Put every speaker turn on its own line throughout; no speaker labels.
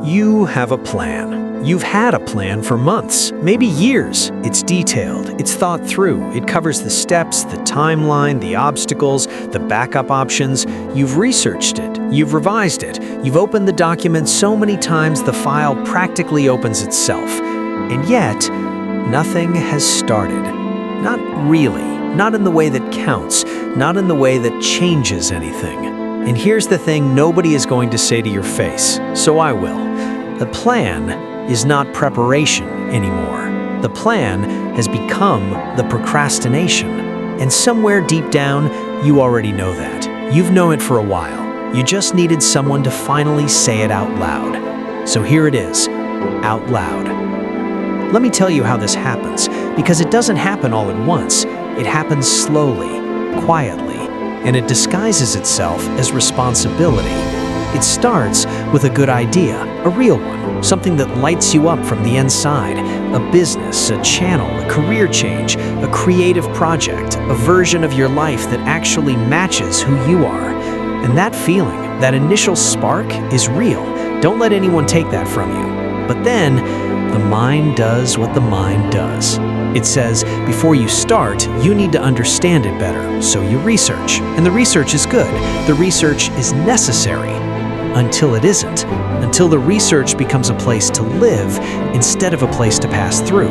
You have a plan. You've had a plan for months, maybe years. It's detailed, it's thought through, it covers the steps, the timeline, the obstacles, the backup options. You've researched it, you've revised it, you've opened the document so many times the file practically opens itself. And yet, nothing has started. Not really, not in the way that counts, not in the way that changes anything. And here's the thing nobody is going to say to your face, so I will. The plan is not preparation anymore. The plan has become the procrastination. And somewhere deep down, you already know that. You've known it for a while. You just needed someone to finally say it out loud. So here it is, out loud. Let me tell you how this happens, because it doesn't happen all at once. It happens slowly, quietly, and it disguises itself as responsibility. It starts with a good idea, a real one, something that lights you up from the inside, a business, a channel, a career change, a creative project, a version of your life that actually matches who you are. And that feeling, that initial spark, is real. Don't let anyone take that from you. But then, the mind does what the mind does. It says, before you start, you need to understand it better, so you research. And the research is good. The research is necessary. Until it isn't. Until the research becomes a place to live instead of a place to pass through.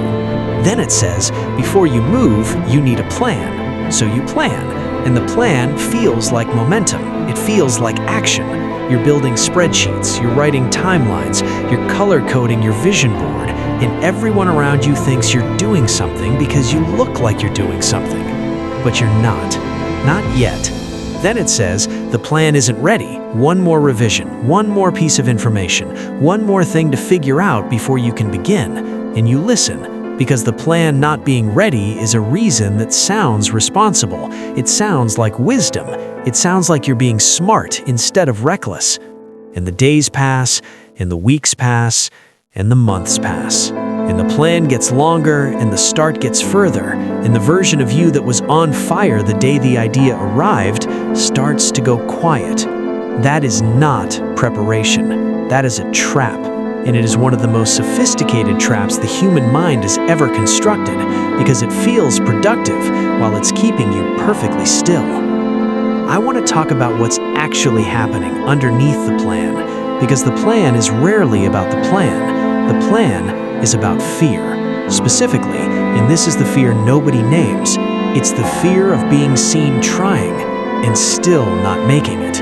Then it says, before you move, you need a plan. So you plan. And the plan feels like momentum. It feels like action. You're building spreadsheets, you're writing timelines, you're color-coding your vision board, and everyone around you thinks you're doing something because you look like you're doing something. But you're not. Not yet. Then it says, the plan isn't ready. One more revision, one more piece of information, one more thing to figure out before you can begin. And you listen, because the plan not being ready is a reason that sounds responsible. It sounds like wisdom. It sounds like you're being smart instead of reckless. And the days pass, and the weeks pass, and the months pass. And the plan gets longer, and the start gets further, and the version of you that was on fire the day the idea arrived starts to go quiet. That is not preparation. That is a trap, and it is one of the most sophisticated traps the human mind has ever constructed, because it feels productive while it's keeping you perfectly still. I want to talk about what's actually happening underneath the plan, because the plan is rarely about the plan. The plan is about fear. Specifically, and this is the fear nobody names, it's the fear of being seen trying and still not making it.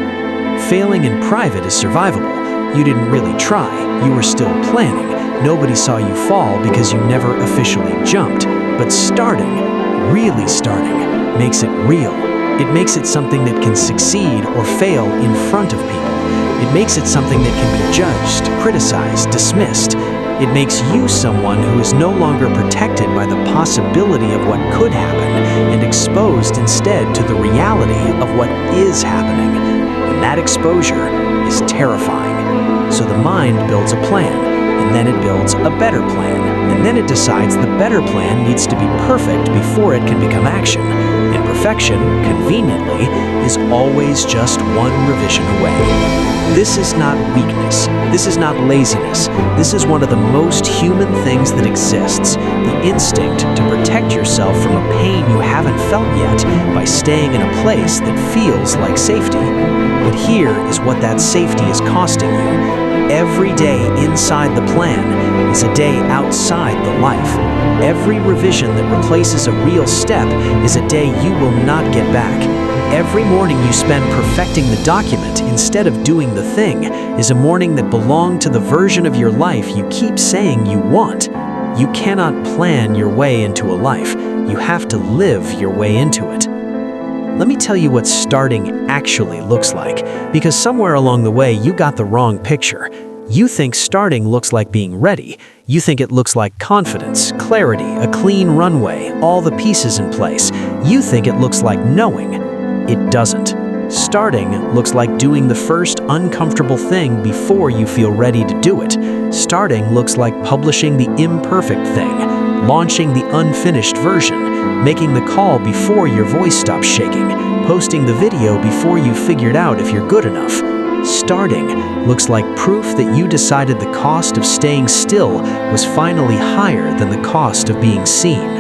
Failing in private is survivable. You didn't really try, you were still planning. Nobody saw you fall because you never officially jumped. But starting, really starting, makes it real. It makes it something that can succeed or fail in front of people. It makes it something that can be judged, criticized, dismissed. It makes you someone who is no longer protected by the possibility of what could happen and exposed instead to the reality of what is happening. And that exposure is terrifying. So the mind builds a plan, and then it builds a better plan, and then it decides the better plan needs to be perfect before it can become action. And perfection, conveniently, is always just one revision away. This is not weakness. This is not laziness. This is one of the most human things that exists. The instinct to protect yourself from a pain you haven't felt yet by staying in a place that feels like safety. But here is what that safety is costing you. Every day inside the plan is a day outside the life. Every revision that replaces a real step is a day you will not get back. Every morning you spend perfecting the document instead of doing the thing is a morning that belonged to the version of your life you keep saying you want. You cannot plan your way into a life. You have to live your way into it. Let me tell you what starting actually looks like, because somewhere along the way you got the wrong picture. You think starting looks like being ready. You think it looks like confidence, clarity, a clean runway, all the pieces in place. You think it looks like knowing. It doesn't. Starting looks like doing the first uncomfortable thing before you feel ready to do it. Starting looks like publishing the imperfect thing, launching the unfinished version, making the call before your voice stops shaking, posting the video before you figured out if you're good enough. Starting looks like proof that you decided the cost of staying still was finally higher than the cost of being seen.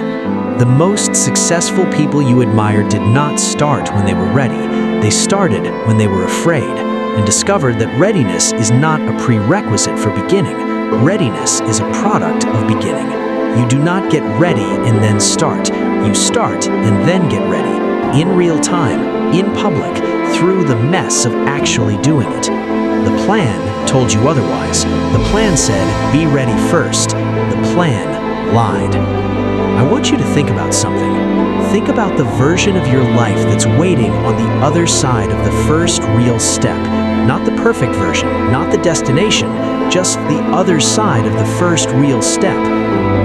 The most successful people you admire did not start when they were ready. They started when they were afraid and discovered that readiness is not a prerequisite for beginning. Readiness is a product of beginning. You do not get ready and then start. You start and then get ready. In real time, in public, through the mess of actually doing it. The plan told you otherwise. The plan said, be ready first. The plan lied. I want you to think about something. Think about the version of your life that's waiting on the other side of the first real step. Not the perfect version, not the destination, just the other side of the first real step.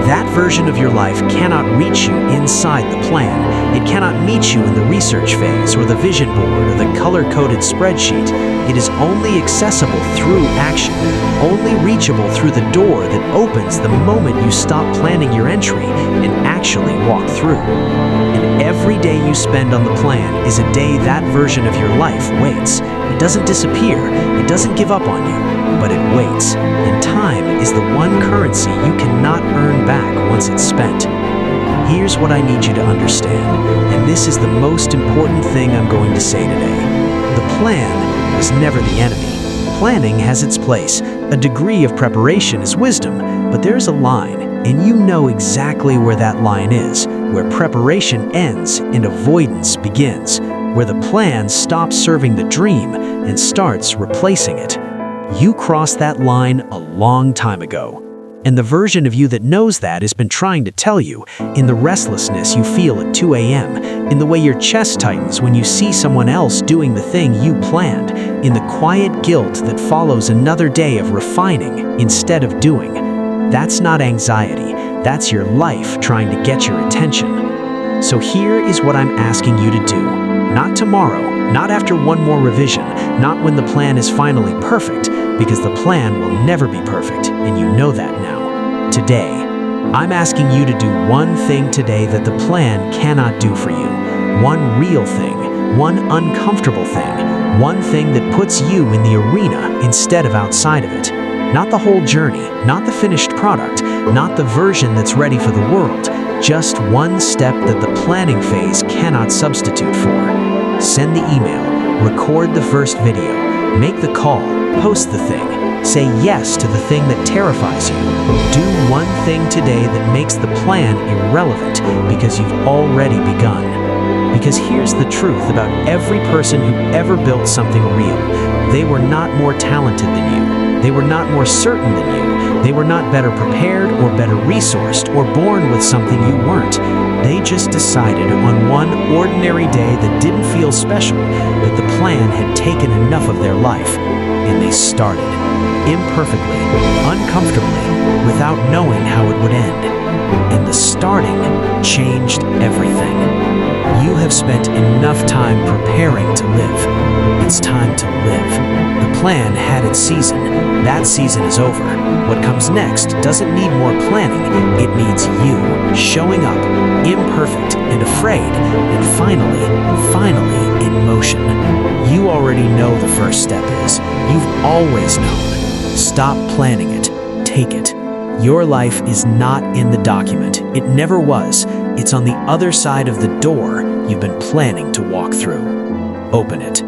That version of your life cannot reach you inside the plan. It cannot meet you in the research phase or the vision board or the color-coded spreadsheet. It is only accessible through action, only reachable through the door that opens the moment you stop planning your entry and actually walk through. And every day you spend on the plan is a day that version of your life waits. It doesn't disappear, it doesn't give up on you, but it waits. And time is the one currency you cannot earn back once it's spent. Here's what I need you to understand, and this is the most important thing I'm going to say today. The plan is never the enemy. Planning has its place. A degree of preparation is wisdom, but there's a line, and you know exactly where that line is, where preparation ends and avoidance begins, where the plan stops serving the dream and starts replacing it. You crossed that line a long time ago. And the version of you that knows that has been trying to tell you, in the restlessness you feel at 2 a.m., in the way your chest tightens when you see someone else doing the thing you planned, in the quiet guilt that follows another day of refining instead of doing. That's not anxiety, that's your life trying to get your attention. So here is what I'm asking you to do. Not tomorrow, not after one more revision, not when the plan is finally perfect, because the plan will never be perfect, and you know that now. Today, I'm asking you to do one thing today that the plan cannot do for you. One real thing, one uncomfortable thing, one thing that puts you in the arena instead of outside of it. Not the whole journey, not the finished product, not the version that's ready for the world, just one step that the planning phase cannot substitute for. Send the email, record the first video, make the call, post the thing, say yes to the thing that terrifies you. Do one thing today that makes the plan irrelevant because you've already begun. Because here's the truth about every person who ever built something real. They were not more talented than you. They were not more certain than you. They were not better prepared or better resourced or born with something you weren't. They just decided on one ordinary day that didn't feel special that the plan had taken enough of their life. And they started. Imperfectly, uncomfortably, without knowing how it would end. And the starting changed everything. You have spent enough time preparing to live. It's time to live. The plan had its season. That season is over. What comes next doesn't need more planning. It needs you showing up, imperfect and afraid, and finally in motion. You already know the first step is. You've always known. Stop planning it. Take it. Your life is not in the document. It never was. It's on the other side of the door you've been planning to walk through. Open it.